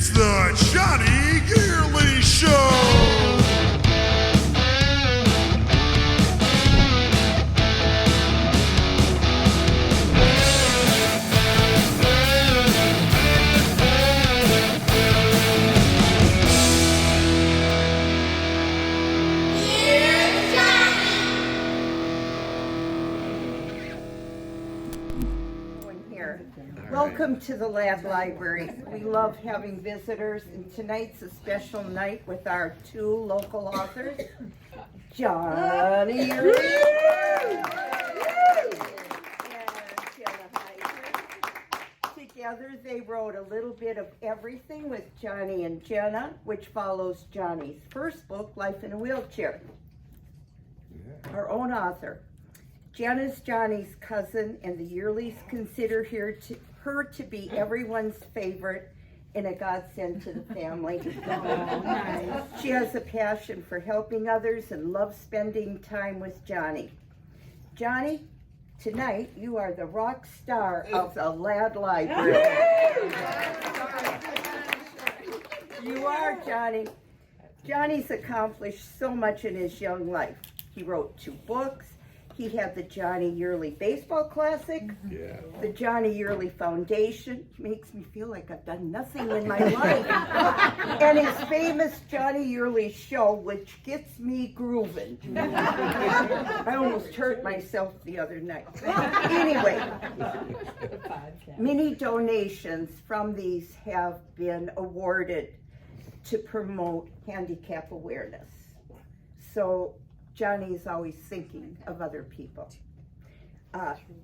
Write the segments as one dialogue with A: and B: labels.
A: It's the Jonny Yearly Show!
B: Welcome to the Lab Library. We love having visitors, and tonight's a special night with our two local authors, Jonny and Jenna. Together they wrote A Little Bit of Everything with Jonny and Jenna, which follows Jonny's first book, Life in a Wheelchair. Our own author. Jenna's Jonny's cousin, and the Yearlys consider her to be everyone's favorite and a godsend to the family. Nice. She has a passion for helping others and loves spending time with Jonny. Jonny, tonight you are the rock star of the Lad Library. You are, Jonny. Jonny's accomplished so much in his young life. He wrote 2 books. He had the Jonny Yearly Baseball Classic, the Jonny Yearly Foundation. Makes me feel like I've done nothing in my life. And his famous Jonny Yearly Show, which gets me grooving. I almost hurt myself the other night. Anyway, many donations from these have been awarded to promote handicap awareness. So Jonny's always thinking of other people.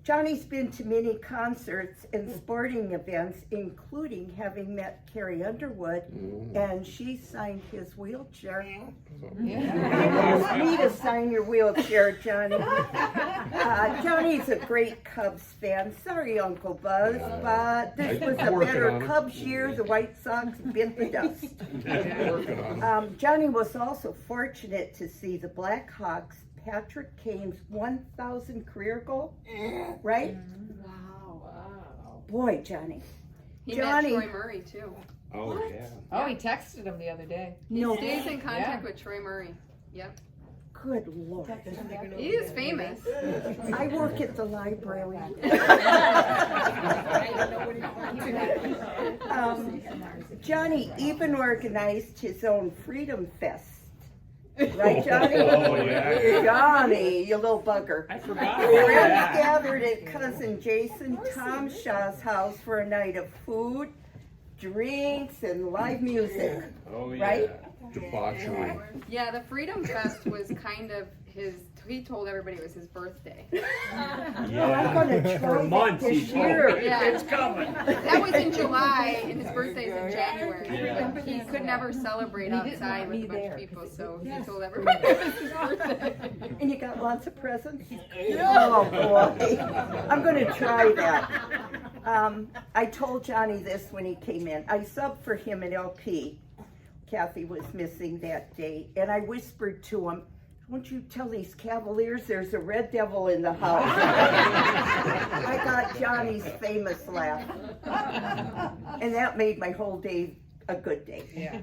B: Jonny's been to many concerts and sporting events, including having met Carrie Underwood, and she signed his wheelchair. You asked me to sign your wheelchair, Jonny. Jonny's a great Cubs fan. Sorry, Uncle Buzz, but this was a better Cubs year. The White Sox bit the dust. Jonny was also fortunate to see the Blackhawks Patrick Kane's 1,000 career goal, right? Wow. Boy, Jonny.
C: He met Troy Murray, too.
D: Oh, what? Yeah.
E: Oh, he texted him the other day.
C: He stays in contact with Troy Murray. Yep.
B: Good Lord.
C: He is famous.
B: I work at the library. Jonny even organized his own Freedom Fest. Right, Jonny?
D: Oh, yeah.
B: Jonny, you little bugger.
D: I forgot.
B: Friends gathered at cousin Jason Tom Shaw's house for a night of food, drinks, and live music.
D: Oh, yeah.
B: Right?
D: Debauchery.
C: Yeah, the Freedom Fest was kind of his, he told everybody it was his birthday.
B: Well, I'm going to try
D: months
B: that this
D: he told
B: year.
C: Yeah.
D: It's coming.
C: That was in July, and his birthday's in January.
D: Yeah.
C: But he could never celebrate outside with a bunch of people, so he told everybody it was his birthday.
B: And you got lots of presents? Oh, boy. I'm going to try that. I told Jonny this when he came in. I subbed for him at LP. Kathy was missing that day, and I whispered to him, "Won't you tell these Cavaliers there's a red devil in the house?" I got Jonny's famous laugh. And that made my whole day a good day.
E: Yeah.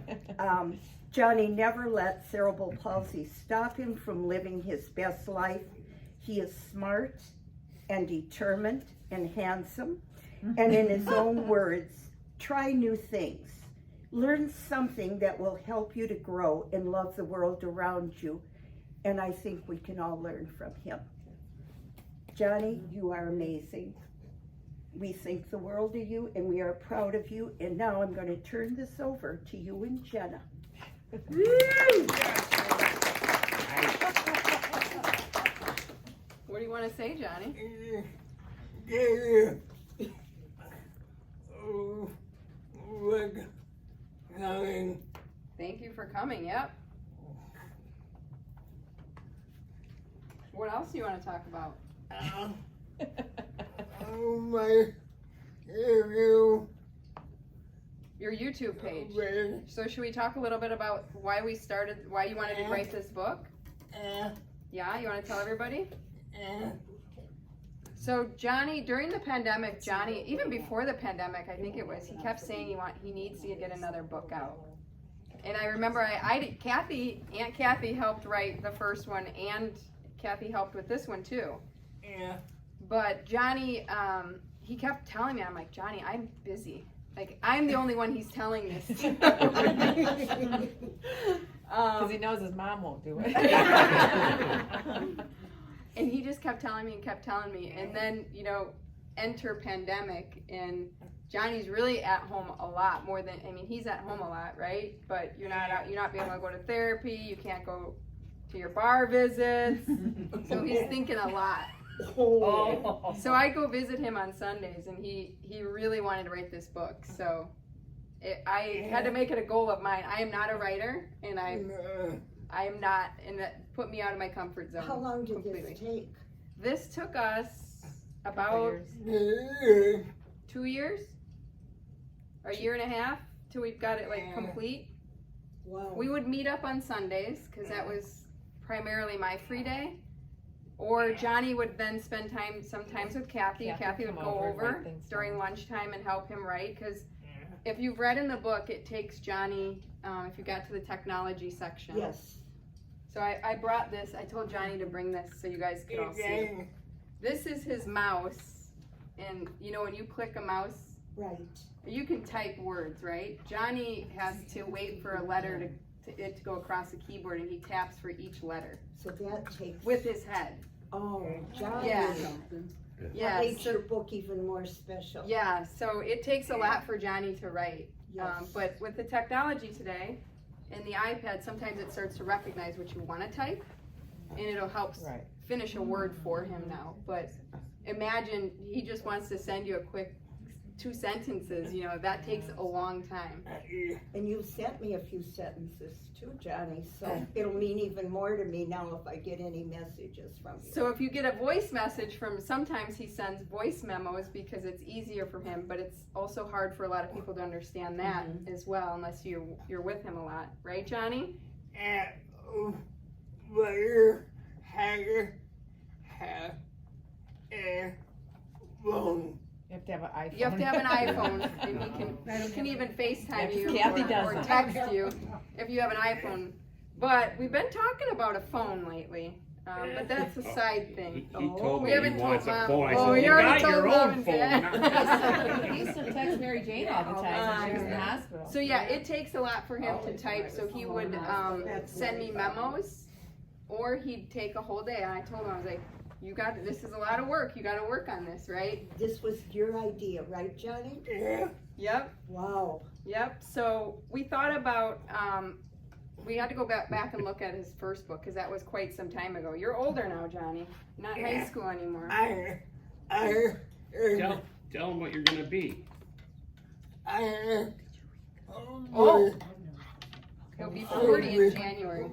B: Jonny never let cerebral palsy stop him from living his best life. He is smart and determined and handsome. And in his own words, try new things. Learn something that will help you to grow and love the world around you. And I think we can all learn from him. Jonny, you are amazing. We think the world of you, and we are proud of you. And now I'm going to turn this over to you and Jenna.
C: What do you want to say, Jonny? Thank you for coming, yep. What else do you want to talk about? Your YouTube page. So should we talk a little bit about why you wanted to write this book? Yeah, you want to tell everybody? So Johnny, during the pandemic, Johnny, even before the pandemic, I think it was, he kept saying he needs to get another book out. And I remember Aunt Kathy helped write the first one, and Kathy helped with this one too.
F: Yeah.
C: But Johnny, he kept telling me, I'm like, Johnny, I'm busy. Like, I'm the only one he's telling this to.
E: Because he knows his mom won't do it.
C: And he just kept telling me and kept telling me. And then, enter pandemic, and Johnny's really at home a lot more than, he's at home a lot, right? But you're not out, you're not being able to go to therapy, you can't go to your bar visits. So he's thinking a lot.
F: Oh.
C: So I go visit him on Sundays, and he really wanted to write this book. So I had to make it a goal of mine. I am not a writer, and I am not, and that put me out of my comfort zone.
B: How long did
C: completely.
B: this take?
C: This took us about 2 years, a year and a half, till we've got it complete.
B: Wow.
C: We would meet up on Sundays, because that was primarily my free day. Or Johnny would then spend time sometimes with Kathy. Kathy would go over during lunchtime and help him write. Because if you've read in the book, it takes Johnny, if you got to the technology section.
B: Yes.
C: So I brought this. I told Johnny to bring this so you guys could all see. This is his mouse. And when you click a mouse,
B: Right.
C: you can type words, right? Johnny has to wait for a letter to go across the keyboard, and he taps for each letter
B: So that takes.
C: with his head.
B: Oh, Johnny.
C: Yeah.
B: That makes your book even more special.
C: Yeah, so it takes a lot for Johnny to write.
B: Yes.
C: But with the technology today and the iPad, sometimes it starts to recognize what you want to type, and it'll help finish a word for him now. But imagine he just wants to send you a quick 2 sentences, that takes a long time.
B: And you've sent me a few sentences too, Johnny, so it'll mean even more to me now if I get any messages from you.
C: So if you get a voice message sometimes he sends voice memos because it's easier for him, but it's also hard for a lot of people to understand that as well, unless you're with him a lot. Right, Johnny?
E: You have to have an iPhone.
C: You have to have an iPhone, and he can even FaceTime you
E: Kathy does
C: or
E: that.
C: text you if you have an iPhone. But we've been talking about a phone lately, but that's a side thing.
D: He told
C: We
D: me he
C: haven't
D: wants
C: told
D: a
C: Mom.
D: phone. I
C: Oh,
D: said,
C: you
D: you
C: already
D: got
C: told
D: your
C: Mom
D: own
C: and
D: phone.
C: Dad.
E: He used to text Mary Jane all the time when she was in the hospital.
C: So yeah, it takes a lot for him to type. So he would send me memos, or he'd take a whole day. And I told him, I was like, this is a lot of work. You got to work on this, right?
B: This was your idea, right, Johnny?
C: Yep.
B: Wow.
C: Yep. So we thought about, we had to go back and look at his first book, because that was quite some time ago. You're older now, Johnny. Not high school anymore.
D: Tell him what you're gonna be.
C: Oh. He'll be 40 in January.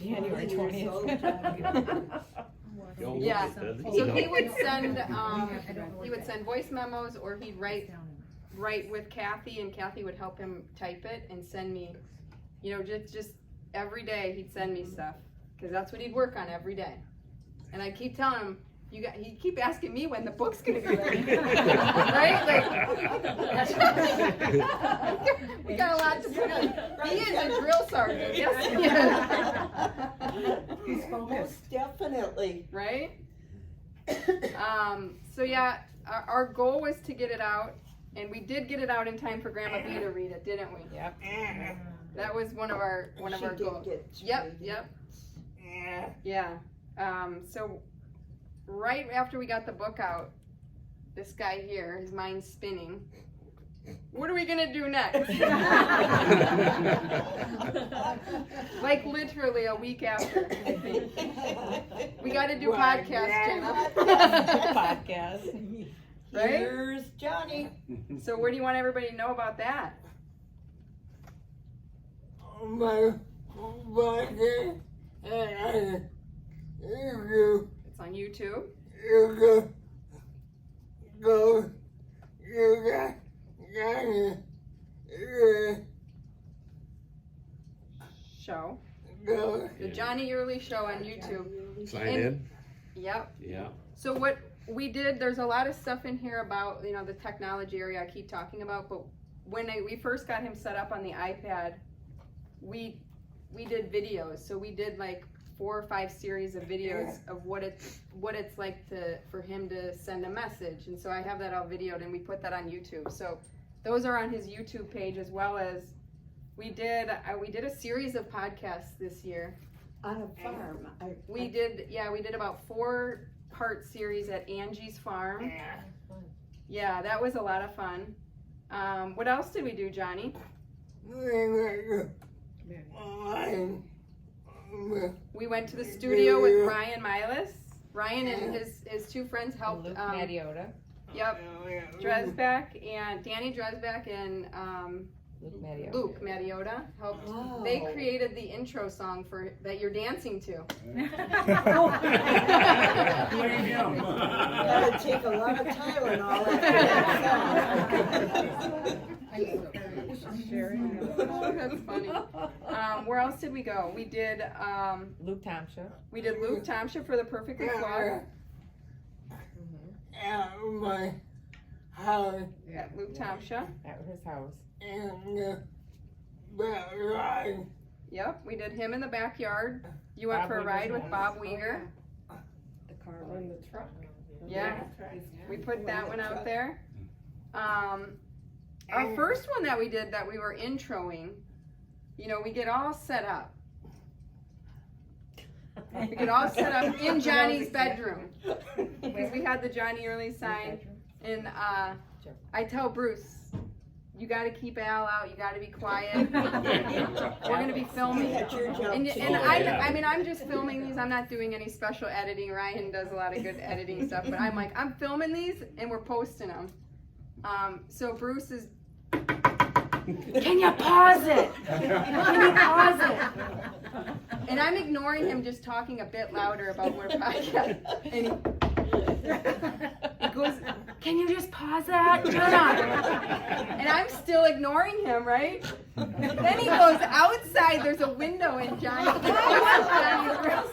E: January 20th.
D: Don't
C: Yeah.
D: look at
C: So he would send voice memos, or he'd write with Kathy, and Kathy would help him type it and send me, just every day he'd send me stuff, because that's what he'd work on every day. And I keep telling him, he keep asking me when the book's gonna be ready, right? We got a lot to put on. He is a drill sergeant. Yes, he is.
B: Most definitely.
C: Right? So yeah, our goal was to get it out, and we did get it out in time for Grandma B to read it, didn't we?
E: Yep.
C: That was one of our goals. Yep. Yeah. So right after we got the book out, this guy here, his mind's spinning. What are we gonna do next? Like literally a week after, I think. We gotta do podcasts, Jenna.
E: Podcast.
C: Right?
B: Here's Johnny.
C: So what do you want everybody to know about that? It's on YouTube. Show. Yearly Show on YouTube.
A: Sign
C: And-
A: in.
C: Yep.
D: Yeah.
C: So what we did, there's a lot of stuff in here about, the technology area I keep talking about, but when we first got him set up on the iPad, we did videos. So we did like 4 or 5 series of videos of what it's like for him to send a message. And so I have that all videoed and we put that on YouTube. So those are on his YouTube page, as well as we did a series of podcasts this year.
B: On a farm.
C: We did about 4-part series at Angie's farm. Yeah, that was a lot of fun. What else did we do, Johnny? We went to the studio with Ryan Milas. Ryan and his 2 friends helped.
E: Luke Mariota.
C: Yep, Dresbeck and Danny Dresbeck and Luke Mariota helped.
B: Wow.
C: They created the intro song that you're dancing to.
B: That'd take a lot of Tylenol.
C: That's funny. Where else did we go? We did
E: Luke Tomsha.
C: Luke Tomsha for the Perfectly Flawed
F: At my house
C: at Luke Tomsha.
E: At his house.
F: and ride.
C: Yep, we did him in the backyard. You went
E: Bob
C: for a
E: Weger's
C: ride with
E: house.
C: Bob Weger.
E: The car in the truck.
C: Yeah, we put that one out there. Our first one that we did that we were introing, we get all set up. We get all set up in Johnny's bedroom. Because we had the Johnny Early sign. And I tell Bruce, you got to keep Al out. You got to be quiet. We're going to be filming.
B: That's your job
C: And
B: too.
C: I'm just filming these. I'm not doing any special editing. Ryan does a lot of good editing stuff. But I'm filming these and we're posting them. So Bruce is, can you pause it? Can you pause it? And I'm ignoring him just talking a bit louder about where podcast. And he goes, can you just pause that, Jenna? And I'm still ignoring him, right? Then he goes outside. There's a window in Johnny's room.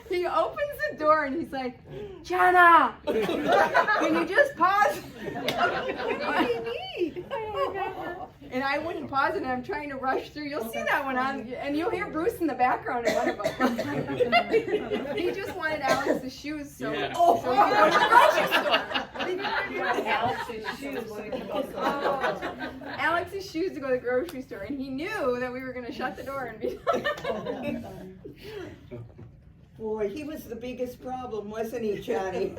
C: He opens the door and he's like, Jenna, can you just pause? What do you need? And I wouldn't pause it, and I'm trying to rush through. You'll see that one on, and you'll hear Bruce in the background in one of them. He just wanted Alex's shoes, so he could go to the grocery store. Alex's shoes to go to the grocery store, and he knew that we were going to shut the door and be done.
B: Boy, he was the biggest problem, wasn't he, Johnny?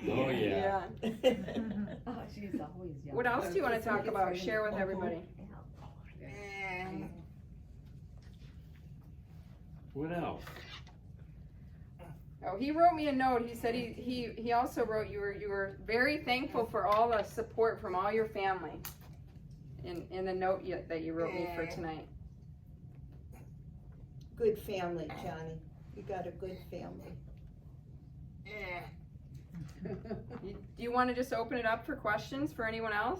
D: Oh, yeah.
C: What else do you want to talk about? Share with everybody.
D: What else?
C: Oh, he wrote me a note. He said he also wrote you were very thankful for all the support from all your family. In the note that you wrote me for tonight.
B: Good family, Johnny. You got a good family.
C: Do you want to just open it up for questions for anyone else?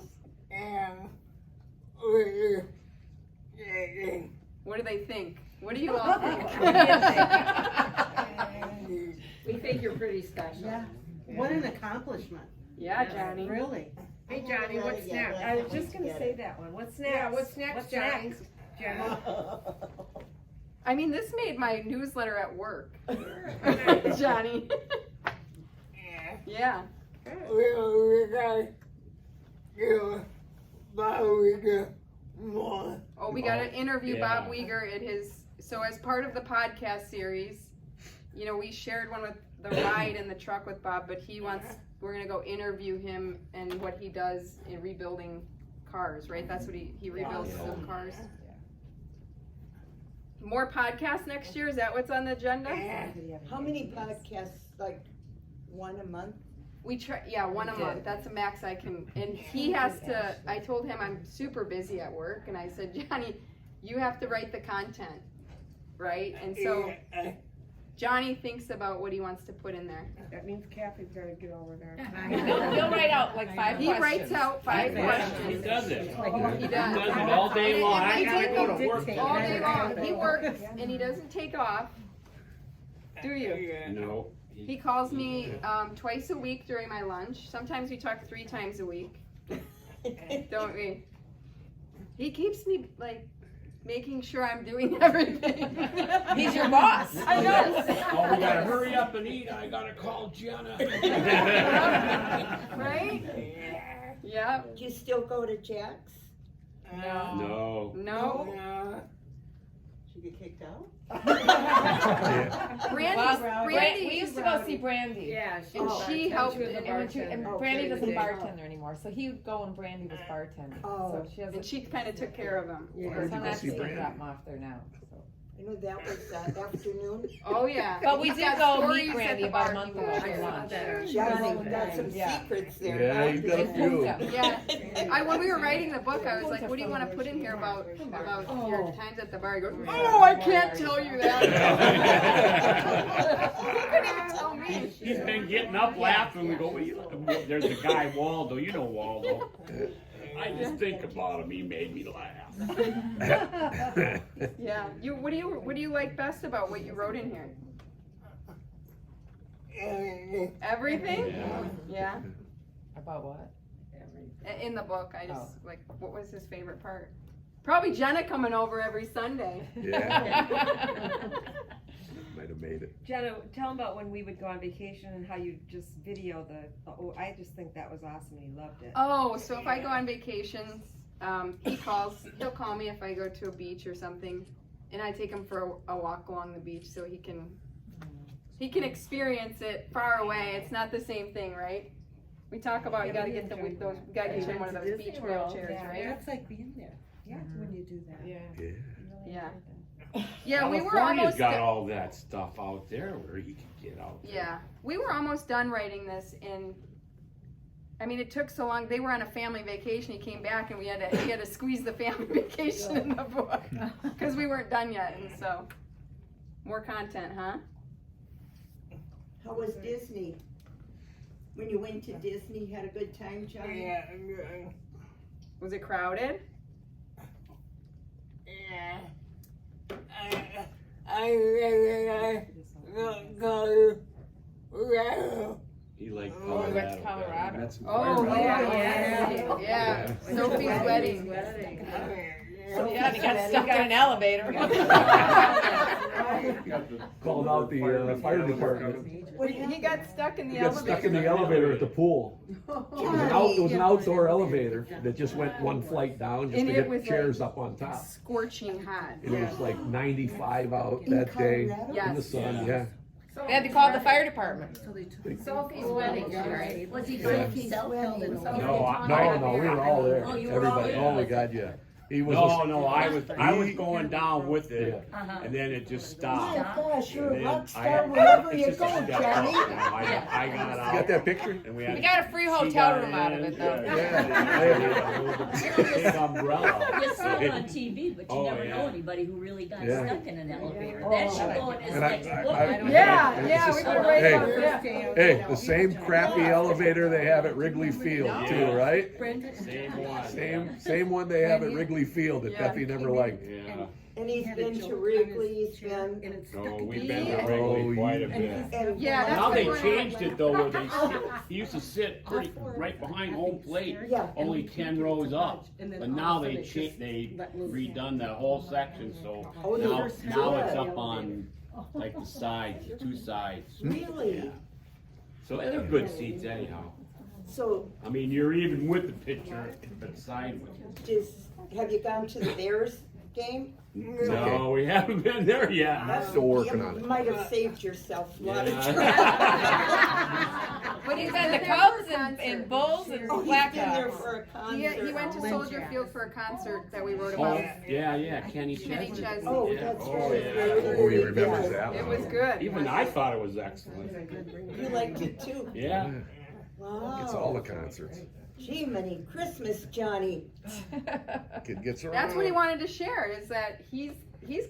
C: What do they think? What do you all think?
G: We think you're pretty special.
H: Yeah. What an accomplishment.
C: Yeah, Johnny.
H: Really.
G: Hey Johnny, what's next?
E: I was just gonna say that one. What's next?
G: Yeah, what's next, Johnny? Jenna?
C: I mean, this made my newsletter at work. Johnny. Yeah. Oh, we got to interview Bob Weger at his. So as part of the podcast series, we shared one with the ride in the truck with Bob, but we're gonna go interview him and what he does in rebuilding cars, right? That's what he rebuilds some cars. More podcasts next year? Is that what's on the agenda?
B: How many podcasts, like one a month?
C: We try, one a month. That's the max I can. And he has to. I told him I'm super busy at work, and I said, Johnny, you have to write the content, right? And so Johnny thinks about what he wants to put in there.
G: That means Kathy's gotta get over there.
E: He'll write out like 5
C: He
E: questions.
C: writes out 5
D: He
C: questions.
D: does it.
C: He
D: He
C: does.
D: does it all day long. I gotta go to work.
C: All day long. He works and he doesn't take off. Do you?
F: Yeah.
D: No.
C: He calls me twice a week during my lunch. Sometimes we talk 3 times a week. Don't we? He keeps me like making sure I'm doing everything.
E: He's your boss.
C: I know.
D: Oh, we gotta hurry up and eat. I gotta call Jenna.
C: Right? Yeah.
B: Do you still go to Jack's?
D: No.
C: No.
H: She get kicked out?
C: Brandy.
E: We used to go see Brandy.
G: Yeah,
C: And she helped.
E: And
B: Oh,
E: Brandy
B: okay.
E: doesn't bartender anymore, so he would go when Brandy was bartending.
B: Oh.
E: So she has
C: And she kind of took care of him.
E: so I'm actually gonna drop him off there now. So.
B: I know that was afternoon.
C: Oh yeah.
E: But we
C: He's
E: did
C: got
E: go
C: stories
E: meet
C: at
E: Brandy
C: the
E: about a
C: bar
E: month
C: he
E: ago
C: goes
E: for
C: to.
E: lunch.
B: Johnny got some
E: Yeah.
B: secrets there.
I: Yeah,
B: huh?
I: you got a few.
C: Yeah. When we were writing the book, I was like, "What do you want to put in here about your times at the bar?" He goes, "Oh, I can't tell you that." He couldn't even tell me.
D: He's been getting up laughing. We go, there's a guy, Waldo. You know Waldo. I just think about him. He made me laugh.
C: Yeah. What do you like best about what you wrote in here? Everything? Yeah.
E: About what?
C: In the book, I just like, what was his favorite part? Probably Jenna coming over every Sunday.
I: Yeah. Might have made it.
J: Jenna, tell him about when we would go on vacation and how you just video I just think that was awesome and he loved it.
C: Oh, so if I go on vacations, he'll call me if I go to a beach or something, and I take him for a walk along the beach so he can experience it far away. It's not the same thing, right? We talk about you gotta get you gotta get you in one of those beach wheelchairs, right?
H: That's like being there. Yeah, when you do that.
E: Yeah.
I: Yeah.
C: Yeah. Yeah, we were
D: California's
C: almost
D: got all that stuff out there where you can get out there.
C: Yeah, we were almost done writing this it took so long. They were on a family vacation. He came back and we had to squeeze the family vacation in the book because we weren't done yet. And so, more content, huh?
B: How was Disney? When you went to Disney, had a good time, Johnny?
F: Yeah.
C: Was it crowded?
F: Yeah. I go.
D: He liked
E: Oh, we went to
D: Colorado.
E: Colorado.
I: Met some
C: Oh,
I: firemen.
C: yeah. Sophie's wedding.
E: Yeah, and he got stuck in an elevator.
I: Called out the fire department.
C: He got stuck in the
I: He got
C: elevator.
I: stuck in the elevator at the pool. It was an outdoor elevator that just went one flight down just
C: And
I: to
C: it
I: get
C: was
I: chairs up on top.
C: Scorching hot.
I: It was like 95 out
B: In
I: that day
B: Colorado?
I: in the
C: Yes.
I: sun, yeah.
E: They had to call the fire department.
G: Sophie's wedding, right?
K: Was he
I: Yeah.
K: self-held and so?
I: No, we were all there.
K: Oh, you were all
I: Everybody,
K: there.
I: oh my God, yeah. He was.
D: No, I was going down with it,
K: Uh-huh.
D: and then it just
B: My
D: stopped.
B: gosh, you're
D: And
B: a
D: then
B: rock star wherever you
D: it's
B: go,
D: just-
B: Johnny.
D: I got
I: You
D: out.
I: got that picture?
D: And we had.
E: We got a free
D: she
E: hotel
D: got
E: room out of
D: in,
E: it, though.
D: Big umbrella.
K: You saw it on TV, but you
D: Oh,
K: never
D: yeah.
K: know anybody who really got
I: Yeah.
K: stuck in an elevator.
B: Oh.
K: That should go in his
I: And I-
K: next
I: I-
K: book.
I: I-
C: Yeah, we gotta write
I: Hey.
C: about that.
I: Hey, the same crappy elevator they have at Wrigley Field too, right?
D: Same one.
I: Same one they have at Wrigley Field that
C: Yeah.
I: Bethany never liked.
D: Yeah.
B: And he's been to Wrigley, he's been,
D: No, we've been to
I: Oh,
D: Wrigley quite a bit.
B: and.
C: Yeah, that's
D: Now
C: what
D: they
C: we're-
D: changed it though, where he used to sit right behind home plate,
B: Yeah.
D: only 10 rows up. But now they redone that whole section, so
B: Oh,
D: now
B: they're
D: it's
B: good.
D: up on like the sides, 2 sides.
B: Really?
D: So they're good seats anyhow.
B: So,
D: I mean, you're even with the picture, but sideways.
B: have you gone to the Bears game?
D: No, we haven't been there yet.
I: Still working on
B: You
I: it.
B: might have saved yourself a lot of
D: Yeah.
B: trouble.
C: But
E: He's
C: he's
E: been
C: been
E: the
C: there
E: Cubs
C: for a
E: and
C: concert.
E: Bulls and
B: Oh, he's been there
E: Blackhawks.
B: for a concert.
C: He went to Soldier Field for a concert that we wrote
D: Oh,
C: about.
D: yeah, Kenny
C: Kenny
D: Chesney.
C: Chesney.
B: Oh,
D: Yeah.
B: that's
D: Oh,
B: right.
D: yeah.
I: Oh, he remembers that
C: It
I: one.
C: was good.
D: Even I thought it was excellent.
B: You liked it too?
D: Yeah.
B: Wow.
I: It's all the concerts.
B: Gee, many Christmas, Johnny.
I: Kid gets around.
C: That's what he wanted to share, is that he's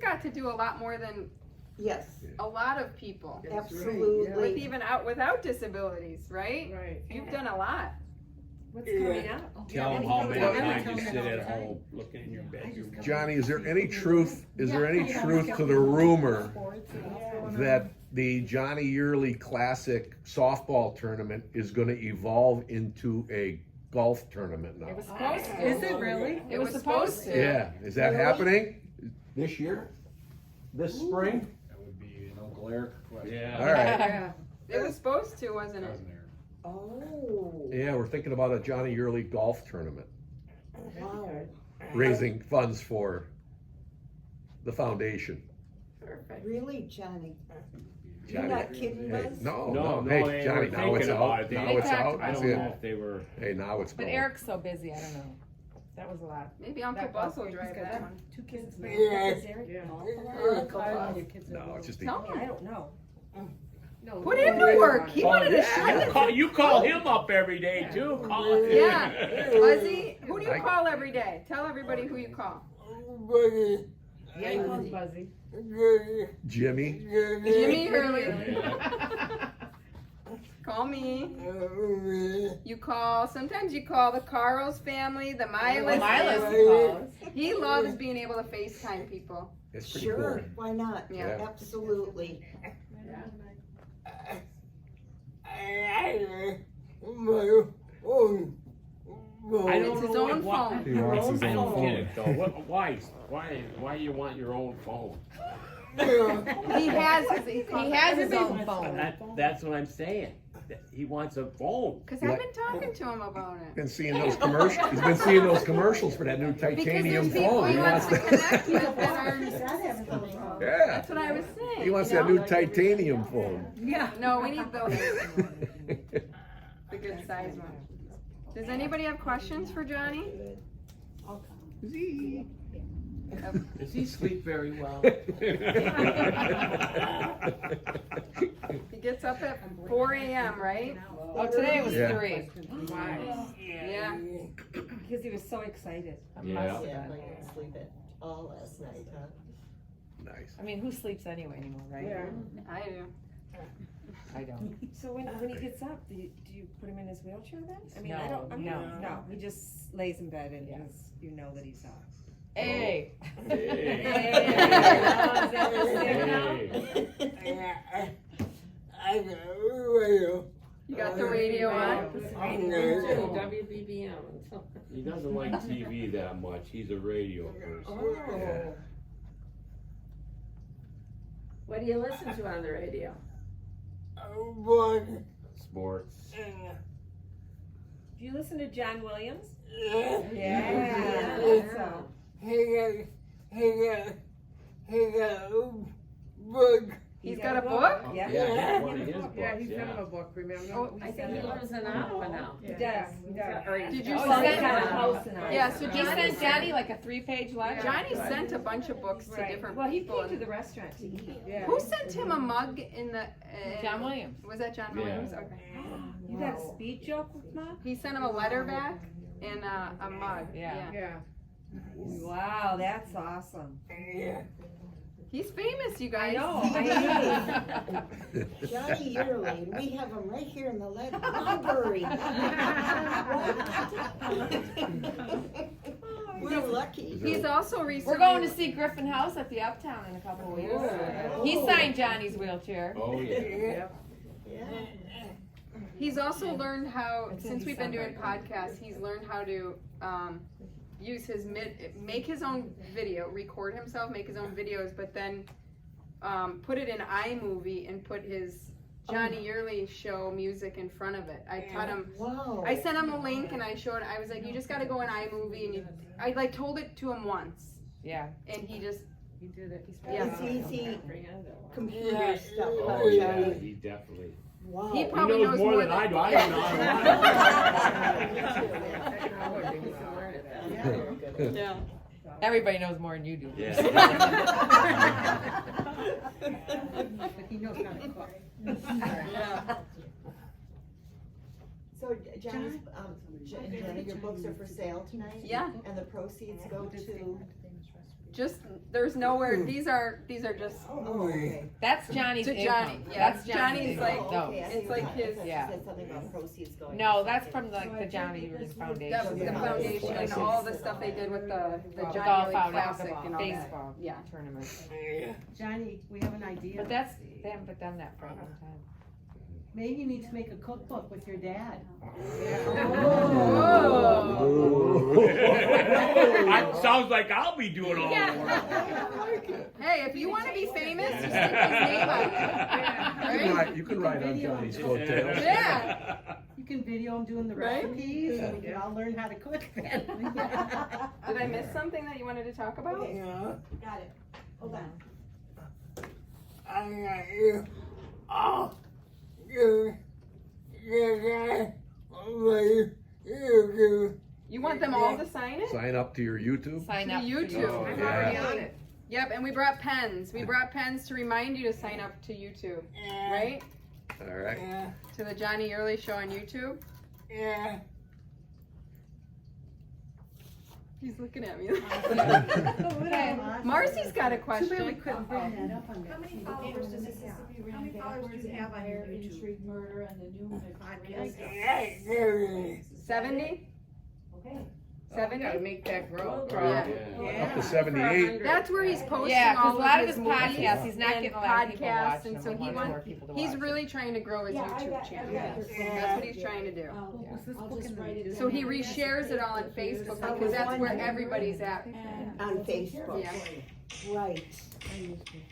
C: got to do a lot more than
B: Yes,
C: a lot of people.
B: absolutely.
C: Without disabilities, right?
G: Right.
C: You've done a lot.
J: What's coming up?
D: Tell them how many times you sit at home looking in your bedroom.
I: Johnny, is there any truth to the rumor that the Johnny Yearly Classic softball tournament is gonna evolve into a golf tournament now?
E: It was supposed to.
F: Is it really?
C: It was supposed to.
I: Yeah, is that happening? This year? This spring?
L: That would be an Uncle Eric question.
D: Yeah.
I: All right.
E: Yeah.
C: It was supposed to, wasn't it?
L: Wasn't there?
H: Oh,
I: Yeah, we're thinking about a Johnny Yearly golf tournament,
H: wow.
I: raising funds for the foundation.
B: Really, Johnny? You're
I: Johnny,
B: not kidding
I: hey,
B: us?
I: no,
D: they
I: hey,
D: were
I: Johnny, now it's
D: thinking about
I: out,
D: it.
I: now
D: They
I: it's
E: talked
I: out,
E: about
D: I
I: that's
D: don't know
I: it.
D: if they were.
I: Hey, now it's
E: But
I: going.
E: Eric's so busy, I don't know. That was a lot.
C: Maybe Uncle
E: That
C: Buzz
E: golf
C: will
E: game,
C: drive
E: he's got
C: that one.
F: 2 kids.
J: Is Eric
F: Yeah.
J: golf a lot?
I: No, it's just the,
C: Tell
J: I
C: him.
J: don't know.
F: No.
C: Put him to work. He wanted to show
D: You call him up every day too. Call him.
C: Yeah. Buzzy, who do you call every day? Tell everybody who you call.
E: Yeah, he calls Buzzy.
I: Jimmy,
C: Jimmy Hurley. Call me. You call, sometimes you call the Carl's family, the Milas.
E: Milas
C: He loves being able to FaceTime people.
I: it's pretty
B: Sure,
I: cool.
B: why not?
C: Yeah.
B: Absolutely.
D: I
C: It's
D: don't
C: his
D: know
C: own
D: what.
C: phone.
I: He wants his
D: I
I: own
D: don't get
I: phone.
D: it though. Why you want your own phone?
C: He has his own
E: phone.
D: That's what I'm saying. He wants a phone.
C: Because I've been talking to him about it.
I: Been seeing those commercials, he's been seeing those commercials for that new
C: Because
I: titanium
C: there's people
I: phone.
C: he
I: He
C: wants
I: wants
C: to
I: to,
C: connect with that are,
I: yeah,
C: that's what I was saying.
I: he wants
C: you
I: that
C: know?
I: new titanium phone.
F: Yeah.
C: No, we need those, the good size one. Does anybody have questions for Johnny?
D: Does he sleep very well?
C: He gets up at 4 a.m., right?
E: Oh, today was
I: Yeah.
E: 3.
C: Yeah.
J: Because he was so excited.
D: Yeah.
H: Yeah, I didn't sleep it all last night, huh?
I: Nice.
E: I mean, who sleeps anyway anymore, right?
C: I do.
E: I don't.
J: So when he gets up, do you put him in his wheelchair then? I mean, I
E: No,
J: don't, I mean,
E: no.
J: no, he just lays in bed and
E: Yeah.
J: you know that he's up.
E: Hey.
D: Hey.
C: You got the radio on?
F: WBBM.
D: He doesn't like TV that much. He's a radio person.
I: Yeah.
G: What do you listen to on the radio?
D: Sports.
J: Do you listen to John Williams?
H: Yeah.
J: Yeah. So.
C: He's got a book?
J: Yeah.
D: Yeah, one of his books.
F: Yeah, he sent him a book, remember?
C: Oh,
G: I think he lives in Ottawa now.
J: He does. He does.
C: Did you
E: Oh,
J: Oh,
E: he
J: he's
C: send
J: got a
E: sent-
J: house in Ottawa.
C: Yeah, so
E: He
C: Johnny
E: sent Johnny like a 3-page letter.
C: Johnny sent a bunch of books to
J: Right.
C: different
J: Well, he
C: people.
J: came to the restaurant to eat.
F: Yeah.
C: Who sent him a mug in the?
E: John Williams.
C: Was that John
D: Yeah.
C: Williams? Okay.
J: You got a speed joke with Mom?
C: He sent him a letter back and a mug.
E: Yeah.
F: Yeah.
J: Wow, that's awesome.
C: He's famous, you
J: I
C: guys.
J: know.
B: Johnny Yearly, we have him right here in the library. We're lucky.
C: He's also recently.
E: We're going to see Griffin House at the Uptown in a couple of weeks. He signed Johnny's wheelchair.
D: Oh, yeah.
C: He's also learned how, since we've been doing podcasts, he's learned how to use his make his own video, record himself, make his own videos, but then put it in iMovie and put his Johnny Yearly show music in front of it. I taught him.
B: Wow.
C: I sent him a link and I showed. I was like, you just got to go in iMovie, and I like told it to him once,
E: Yeah.
C: and he just.
F: He did it.
C: Yeah.
B: It's easy computer stuff.
D: Oh, yeah, he definitely.
B: Wow.
C: He
D: He
C: probably
D: knows more than I do. I don't know.
C: Yeah.
E: Everybody knows more than you do.
D: Yeah.
F: But he knows how to cook.
C: Yeah.
H: So Johnny's, Jenna, your books are for sale tonight?
C: Yeah.
H: And the proceeds go to?
C: just, there's nowhere, these are just,
H: Oh, okay.
E: That's Johnny's
C: to
E: income.
C: Johnny, yeah,
E: That's
C: Johnny's like,
E: No.
C: it's like his,
E: Yeah.
H: Said something about proceeds going.
E: No, that's from the Johnny Foundation.
C: that was the foundation and all the stuff they did with the
E: Golf
C: Johnny
E: out
C: Classic
E: at
C: and
E: the
C: all that.
E: baseball
C: Yeah.
E: tournament.
F: Johnny, we have an idea.
E: But that's, they haven't done that for a long time.
F: Maybe you need to make a cookbook with your dad.
D: Sounds like I'll be doing all the work.
C: Hey, if you wanna be famous, just stick his name on it.
I: You can ride on Johnny's coattails.
C: Yeah.
F: You can video him doing the
C: Right?
F: recipes, and we can all learn how to cook then.
C: Did I miss something that you wanted to talk about?
H: Got it. Hold on.
C: You want them all to sign it?
I: Sign up to your YouTube.
E: Sign
C: To
E: up.
C: YouTube.
I: Oh,
C: I'm
I: yeah.
C: already on it. Yep, and we brought pens. We brought pens to remind you to sign up to YouTube, right?
I: All right.
C: To the Johnny Early Show on YouTube.
H: Yeah.
C: He's looking at me.
F: Okay.
C: Marcy's got a
F: Too bad we
C: question.
F: couldn't bring that up on
K: How
F: that.
K: many followers does this have? How many followers do you have on your YouTube?
F: Intrigue, murder, and the new podcast.
C: 70?
K: Okay.
C: 70?
E: Gotta make that grow.
C: Yeah.
I: Up to 78.
C: That's where he's posting
E: Yeah, 'cause
C: all
E: a lot of
C: his
E: his
C: movies
E: podcasts, he's not
C: and
E: getting a lot of people
C: podcasts,
E: watching
C: and
E: them.
C: so
E: He
C: he
E: wants more
C: wants,
E: people to
C: he's
E: watch
C: really trying to grow his
K: Yeah, I
C: YouTube
K: got-
C: channel.
K: Yes.
C: That's what he's trying to do.
F: I'll just write it
C: So he reshares it all on Facebook because that's where everybody's at.
B: On Facebook.
C: Yeah.
B: Right.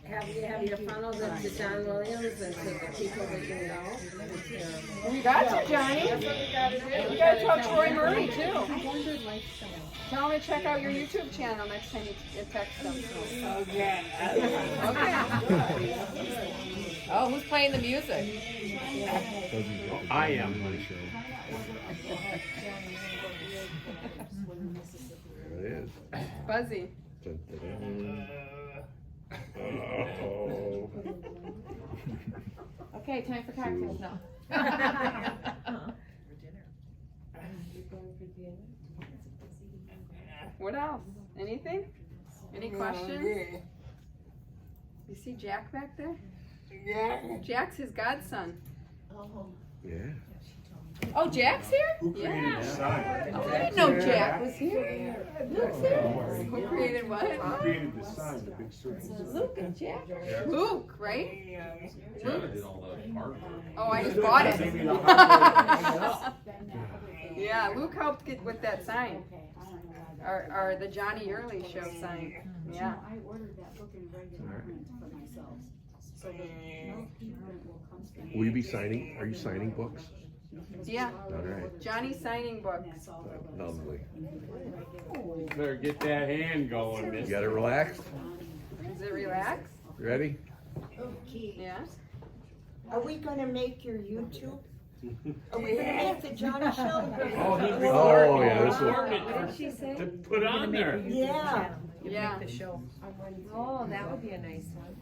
G: Have you funneled it to John Williams and to the people that you know?
C: We got you, Johnny. That's what we gotta do. We gotta talk to Roy Murray too. Tell him to check out your YouTube channel next time you text him.
G: Okay.
C: Okay.
E: Oh, who's playing the music?
D: I am.
I: There it is.
C: Buzzy.
I: Oh.
E: Okay, time for cocktails now.
C: What else? Anything? Any questions? You see Jack back there? Jack's his godson.
I: Yeah.
E: Oh, Jack's here?
C: Yeah.
D: Sign.
E: Oh, I didn't know Jack was here. Luke's here.
C: Who created what?
A: Created the sign, the big circle.
E: Luke and Jack.
C: Luke, right?
L: Jenna did all the artwork.
C: Oh, I just bought it. Yeah, Luke helped get with that sign. Or the Johnny Early Show sign. Yeah.
F: I ordered that book in regular print for myself. So that no people will come to me.
I: Will you be signing? Are you signing books?
C: Yeah.
I: All right.
C: Johnny signing books.
I: Lovely.
D: Better get that hand going,
I: You
D: miss.
I: got it relaxed?
C: Is it relaxed?
I: Ready?
B: Okay.
C: Yeah.
B: Are we gonna make your YouTube? Are we gonna make the Johnny Show?
D: Oh, he's
I: Oh, yeah, this
D: recording it
E: What did she say?
D: to put on there.
B: Yeah.
C: Yeah.
E: Oh, that would be a nice one.